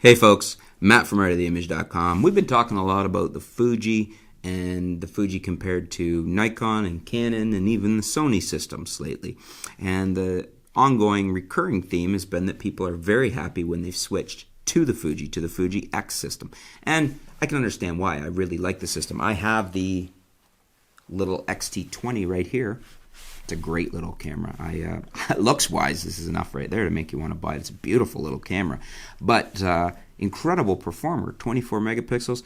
Hey folks, Matt from artoftheimage.com. We've been talking a lot about the Fuji and the Fuji compared to Nikon and Canon and even the Sony systems lately. And the ongoing recurring theme has been that people are very happy when they've switched to the Fuji X system. And I can understand why. I really like the system. I have the little XT20 right here. It's a great little camera. Looks-wise, this is enough right there to make you want to buy it. It's a beautiful little camera. But incredible performer, 24 megapixels.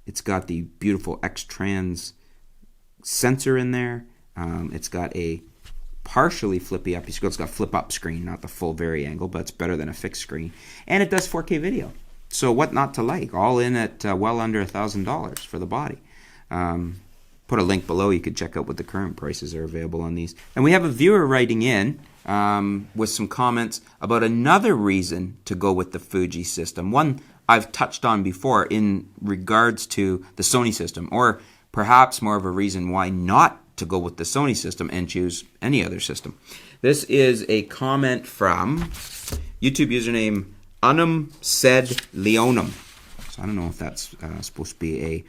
It's got the beautiful X-Trans sensor in there. It's got a partially flippy up. It's got flip-up screen, not the full vari-angle, but it's better than a fixed screen. And it does 4K video. So what not to like? All in at well under $1,000 for the body. Put a link below. You could check out what the current prices are available on these. And we have a viewer writing in with some comments about another reason to go with the Fuji system. One I've touched on before in regards to the Sony system, or perhaps more of a reason why not to go with the Sony system and choose any other system. This is a comment from YouTube username Unum Sed Leonum. So I don't know if that's supposed to be a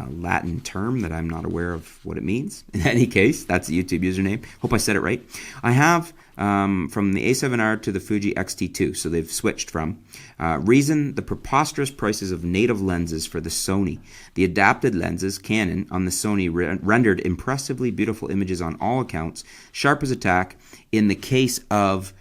Latin term that I'm not aware of what it means. In any case, that's the YouTube username. Hope I said it right. I have from the A7R to the Fuji X-T2, so they've switched from. Reason, the preposterous prices of native lenses for the Sony. The adapted lenses, Canon, on the Sony rendered impressively beautiful images on all accounts, sharp as a tack. In the case of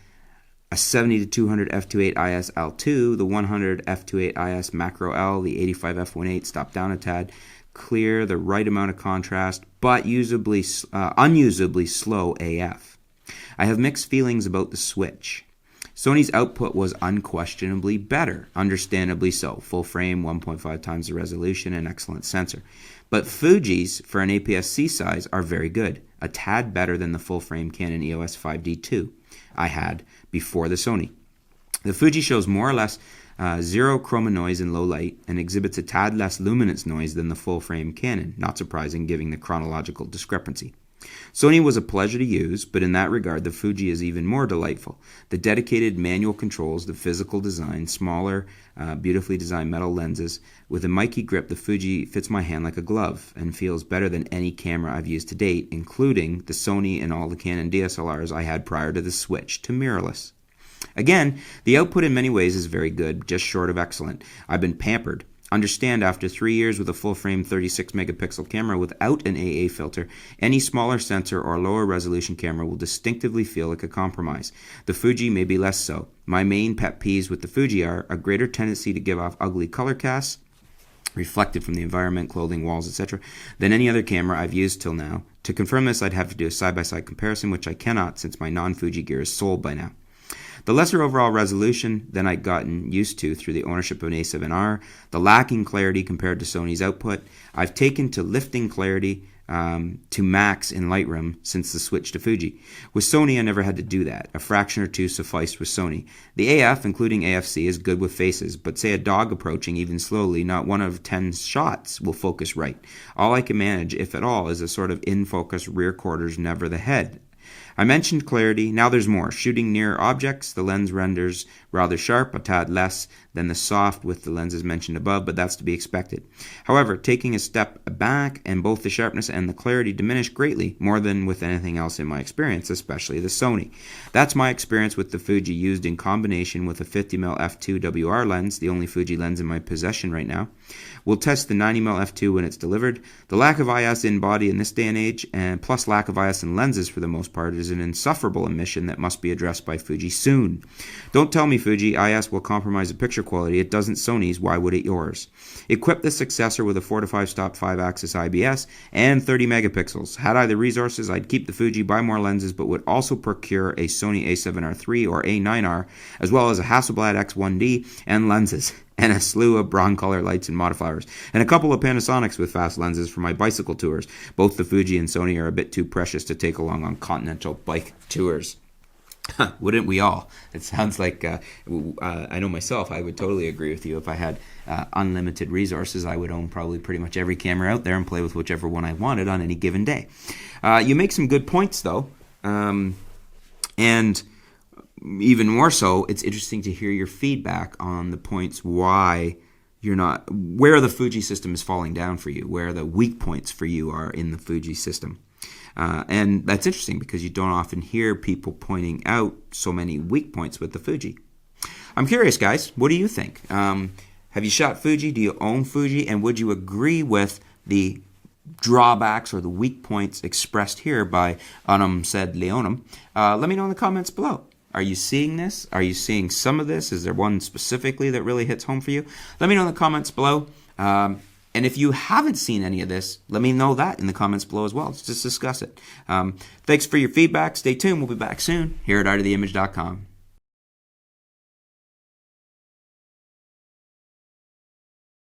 a 70-200 f2.8 IS L2, the 100 f2.8 IS Macro L, the 85 f1.8 stop down a tad, clear, the right amount of contrast, but unusably slow AF. I have mixed feelings about the switch. Sony's output was unquestionably better, understandably so. Full frame, 1.5 times the resolution, and excellent sensor. But Fuji's, for an APS-C size, are very good, a tad better than the full frame Canon EOS 5D2 I had before the Sony. The Fuji shows more or less zero chroma noise in low light and exhibits a tad less luminance noise than the full frame Canon, not surprising given the chronological discrepancy. Sony was a pleasure to use, but in that regard the Fuji is even more delightful. The dedicated manual controls, the physical design, smaller, beautifully designed metal lenses. With a mic grip, the Fuji fits my hand like a glove and feels better than any camera I've used to date, including the Sony and all the Canon DSLRs I had prior to the switch to mirrorless. Again, the output in many ways is very good, just short of excellent. I've been pampered. Understand, after 3 years with a full-frame 36 megapixel camera without an AA filter, any smaller sensor or lower resolution camera will distinctively feel like a compromise. The Fuji may be less so. My main pet peeves with the Fuji are a greater tendency to give off ugly color casts, reflected from the environment, clothing, walls, etc., than any other camera I've used till now. To confirm this, I'd have to do a side-by-side comparison, which I cannot since my non-Fuji gear is sold by now. The lesser overall resolution than I'd gotten used to through the ownership of an A7R, the lacking clarity compared to Sony's output. I've taken to lifting clarity to max in Lightroom since the switch to Fuji. With Sony, I never had to do that. A fraction or two sufficed with Sony. The AF, including AFC, is good with faces, but say a dog approaching even slowly, not one of 10 shots will focus right. All I can manage, if at all, is a sort of in-focus rear quarters, never the head. I mentioned clarity, now there's more. Shooting near objects, the lens renders rather sharp, a tad less than the soft with the lenses mentioned above, but that's to be expected. However, taking a step back, and both the sharpness and the clarity diminish greatly, more than with anything else in my experience, especially the Sony. That's my experience with the Fuji used in combination with a 50mm f2 WR lens, the only Fuji lens in my possession right now. We'll test the 90mm f2 when it's delivered. The lack of IS in body in this day and age, and plus lack of IS in lenses for the most part, is an insufferable omission that must be addressed by Fuji soon. Don't tell me Fuji IS will compromise the picture quality. It doesn't Sony's. Why would it yours? Equip the successor with a 4 to 5 stop 5-axis IBS and 30 megapixels. Had I the resources, I'd keep the Fuji, buy more lenses, but would also procure a Sony A7R III or A9R, as well as a Hasselblad X1D and lenses, and a slew of broncolor lights and modifiers, and a couple of Panasonics with fast lenses for my bicycle tours. Both the Fuji and Sony are a bit too precious to take along on continental bike tours. Wouldn't we all? It sounds like, I know myself, I would totally agree with you. If I had unlimited resources, I would own probably pretty much every camera out there and play with whichever one I wanted on any given day. You make some good points, though. And even more so, it's interesting to hear your feedback on the points why you're not, where the Fuji system is falling down for you, where the weak points for you are in the Fuji system. And that's interesting because you don't often hear people pointing out so many weak points with the Fuji. I'm curious, guys, what do you think? Have you shot Fuji? Do you own Fuji? And would you agree with the drawbacks or the weak points expressed here by Unum Sed Leonum? Let me know in the comments below. Are you seeing this? Are you seeing some of this? Is there one specifically that really hits home for you? Let me know in the comments below. And if you haven't seen any of this, let me know that in the comments below as well. Let's just discuss it. Thanks for your feedback. Stay tuned. We'll be back soon here at artoftheimage.com.